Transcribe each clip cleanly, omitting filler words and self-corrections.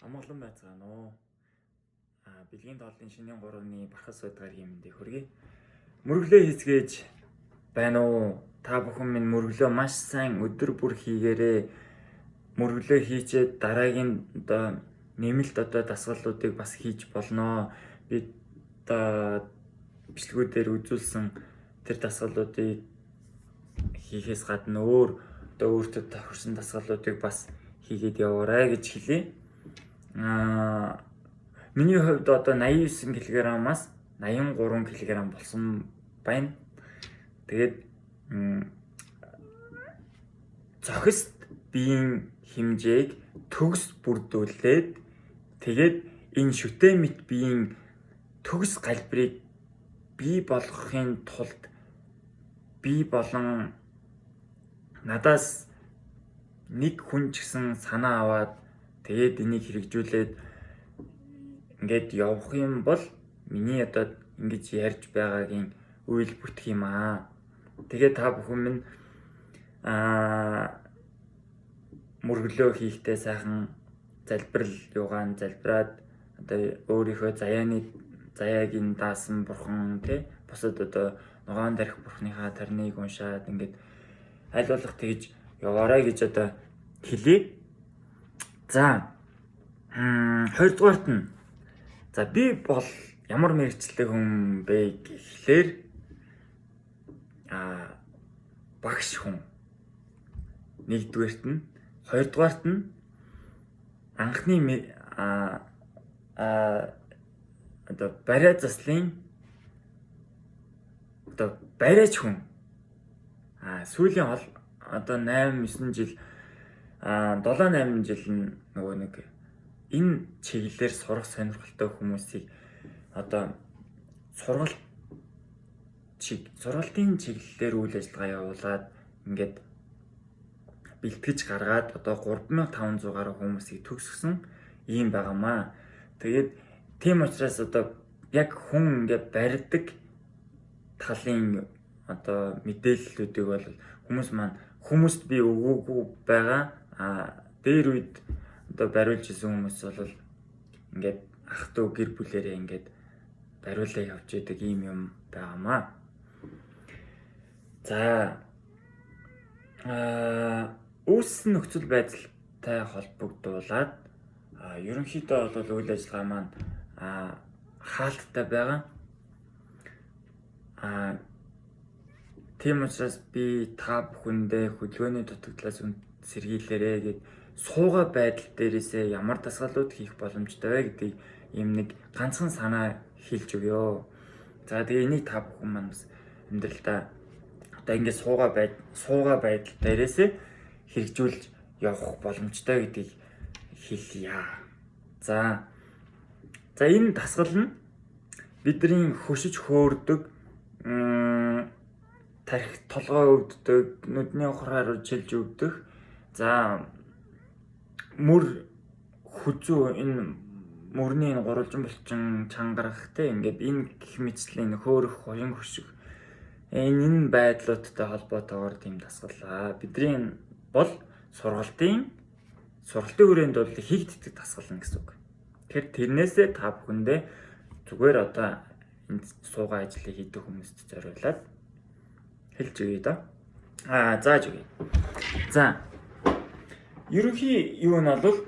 Амгалан байцгаана уу. Бэлгийн тооллын шинийн 3-ны бархас байдгаар хэмэндээ хүргэе. Мөрөглөө хийцгээж байна уу? Та бүхэн минь мөрөглөө маш сайн өдөр бүр хийгээрээ. Мөрөглөө хийчээд дараагийн одоо нэмэлт дасгалуудыг бас хийж болно. Би бичлэгүүдээр үзүүлсэн тэр дасгалуудыг хийхээс гадна өөртөө тохирсон дасгалуудыг бас хийгээд яваарай гэж хэлье. Миний хувьд 89 кг-аас 83 кг болсон байна. Тэгээд зохист биеийн хэмжээг төгс бүрдүүлээд тэгээд энэ шүтээ мэт биеийн төгс галбирыг бий болгохын тулд би болон надаас нэг хүн ч гэсэн санаа аваад тэгээд энийг хэрэгжүүлээд ингээд явах юм бол миний ингэж ярьж байгаагийн үйл бүтэх юм аа. Тэгээд та бүхэн минь мөрөглөө хийхдээ сайхан залбираад өөрийнхөө заяагийн даасан бурхан бусад ногоон тарих бурханыхаа тарныг уншаад ингээд аль болох тэгж яваарай гэж хэлье. За 2-дугаарт нь би бол ямар мэргэжилтэй хүн бэ гэхлээр багш хүн. 1-дугаарт нь, 2-дугаарт нь анхны барай заслын барайч хүн. Сүүлийн 8-9 жил 7-8 жил нөгөө нэг энэ чиглэлээр сурах сонирхолтой хүмүүсийг сургалтын чиглэлээр үйл ажиллагаа явуулаад ингээд бэлтгэж гаргаад 3500 гаруй хүмүүсийг төгсгсөн юм байгаамаа. Тэгээд тийм учраас яг хүн ингээд барьдаг талын мэдээллүүдийг бол хүмүүст би өгөөгүй байгаа. Дээр үед бариулж исэн хүмүүс бол ингээд ах トゥ гэр бүлээрээ ингээд бариулаа явж идэг юм байгаамаа. За үүссэн нөхцөл байдалтай холбогдуулаад ерөнхийдөө бол үйл ажиллагаа маань хаалттай байгаа. Тийм учраас би та бүхэндээ хөдөлгөөний дутагдлаас сэргийлээрэй гэд сууга байдал дээрээсээ ямар дасгалууд хийх боломжтой вэ гэдэг нэг ганцхан санаа хэлж өгье. За тэгээ энийг та бүхэн маань бас амьдралдаа ингээд сууга байдал дээрээсээ хэрэгжүүлж явах боломжтой гэдгийг хэлье. За энэ дасгал нь бидний хөшиж хөөрдөг, тарих толгой өвддөг, нүдний ухраар жилж өвдөх, мөр хүзүү энэ мөрний гурвалжин булчин чангарах ингээд энэ гэх мэтлийн хөөрөх, хуян хөшиг энэ байдлуудтай холбоотойгоор тийм дасгал бидний бол сургалтын хүрээнд бол хийгддэг дасгал гэсэн үг. Тэгэхээр тэрнээсээ та бүхэндээ зүгээр энэ суугаа ажлыг хийдэг хүмүүст зориулаад хэлж өгье да. Зааж өгье. За ерөнхий юу нь бол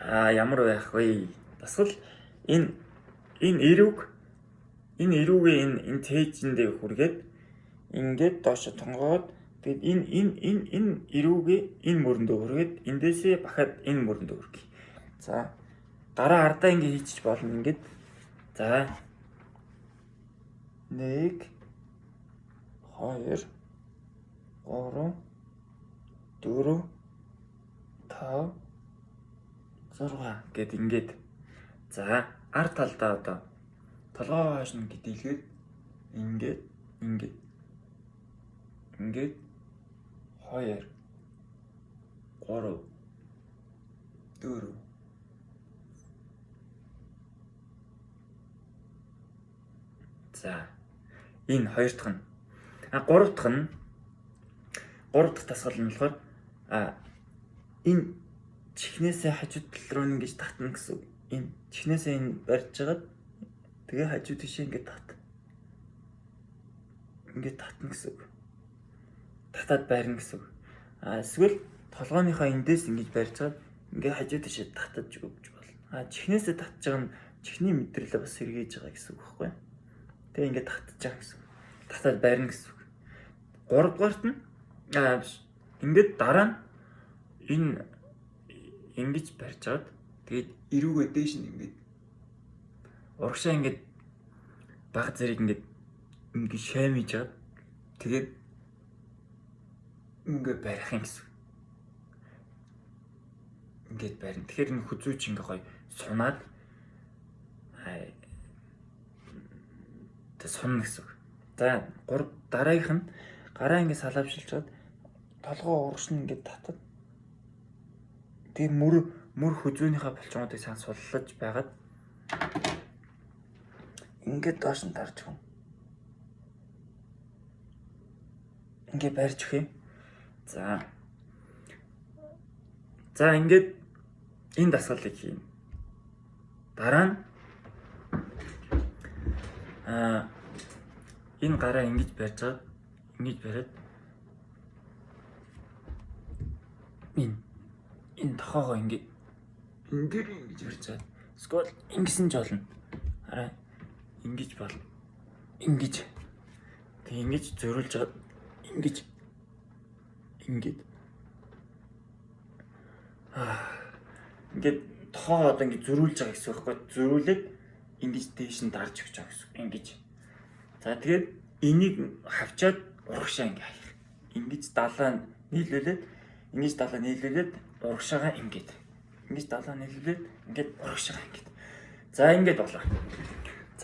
ямар байх вэ? Дасгал энэ эрүүгээ энэ тээжиндээ хүргээд ингээд доош тонгоод тэгээд энэ эрүүгээ энэ мөрөндөө хүргээд эндээсээ бахад энэ мөрөндөө хүргэх. За гараа ардаа ингээд хийчих болно ингээд. За 1 2 3 4 5 6 гэд ингээд. За ард талдаа толгой хойш нь гэдэлгээд ингээд 2 3 4 за энэ хоёр дахь нь гурав дахь дасгал нь болохоор энэ чихнээсээ хажууд тал руу ингэж татна гэсэн үг. Энэ чихнээсээ энэ барьж жагаад тэгээ хажууд тишээ ингэ татна. Ингэ татна гэсэн үг. Татаад байрна гэсэн үг. Эсвэл толгойнхоо эндээс ингэж барьж чаад ингээ хажууд тишээ татаж өгч болно. Чихнээсээ татж байгаа нь чихний мэдрэлээ бас сэргийж байгаа гэсэн үг байхгүй. Тэгээ ингээ татж байгаа гэсэн үг. Татаад байрна гэсэн үг. 3 дугаарт нь ингээд дараа нь энэ ингэж барьж чаад тэгээд эрүүгээ дээш нь ингээд урагшаа ингээд баг зэрэг ингээд шаймиж чаад тэгээд ингээд барих юм гэсэн. Ингээд барина. Тэгэхээр энэ хүзүүч ингээ гоё сунаад тэ сунна гэсэн үг. За 3 дараагийнх нь гараа ингээ салаавшилж чад толгоо урагш нь ингээ татад тэгээ мөр хүзүүнийхээ булчингуудыг сайн суллаж байгаад ингээ доош нь тарж өгнө. Ингээ барьж өгье. За ингээд энэ дасгалыг хийн. Дараа нь энэ гараа ингэж барьж чад ингэж бариад энэ тохоогоо ингэ ингэж барьж чад. Скол ингэсэн ч болно. Хараа ингэж бол ингэж тэг ингэж зөрүүлж чад ингэж ингээд ингээд тохоо одоо ингэ зөрүүлж байгаа гэсэн үг байхгүй. Зөрүүлээд ингэж дээш нь дарж өгч байгаа гэсэн. Ингэж. За тэгээд энийг хавчаад урагшаа ингэ хаях. Ингэж далаа нийлүүлээд урагшаагаа ингэж далаа нийлүүлээд ингээд урагшаагаа ингэж. За ингэж болоо.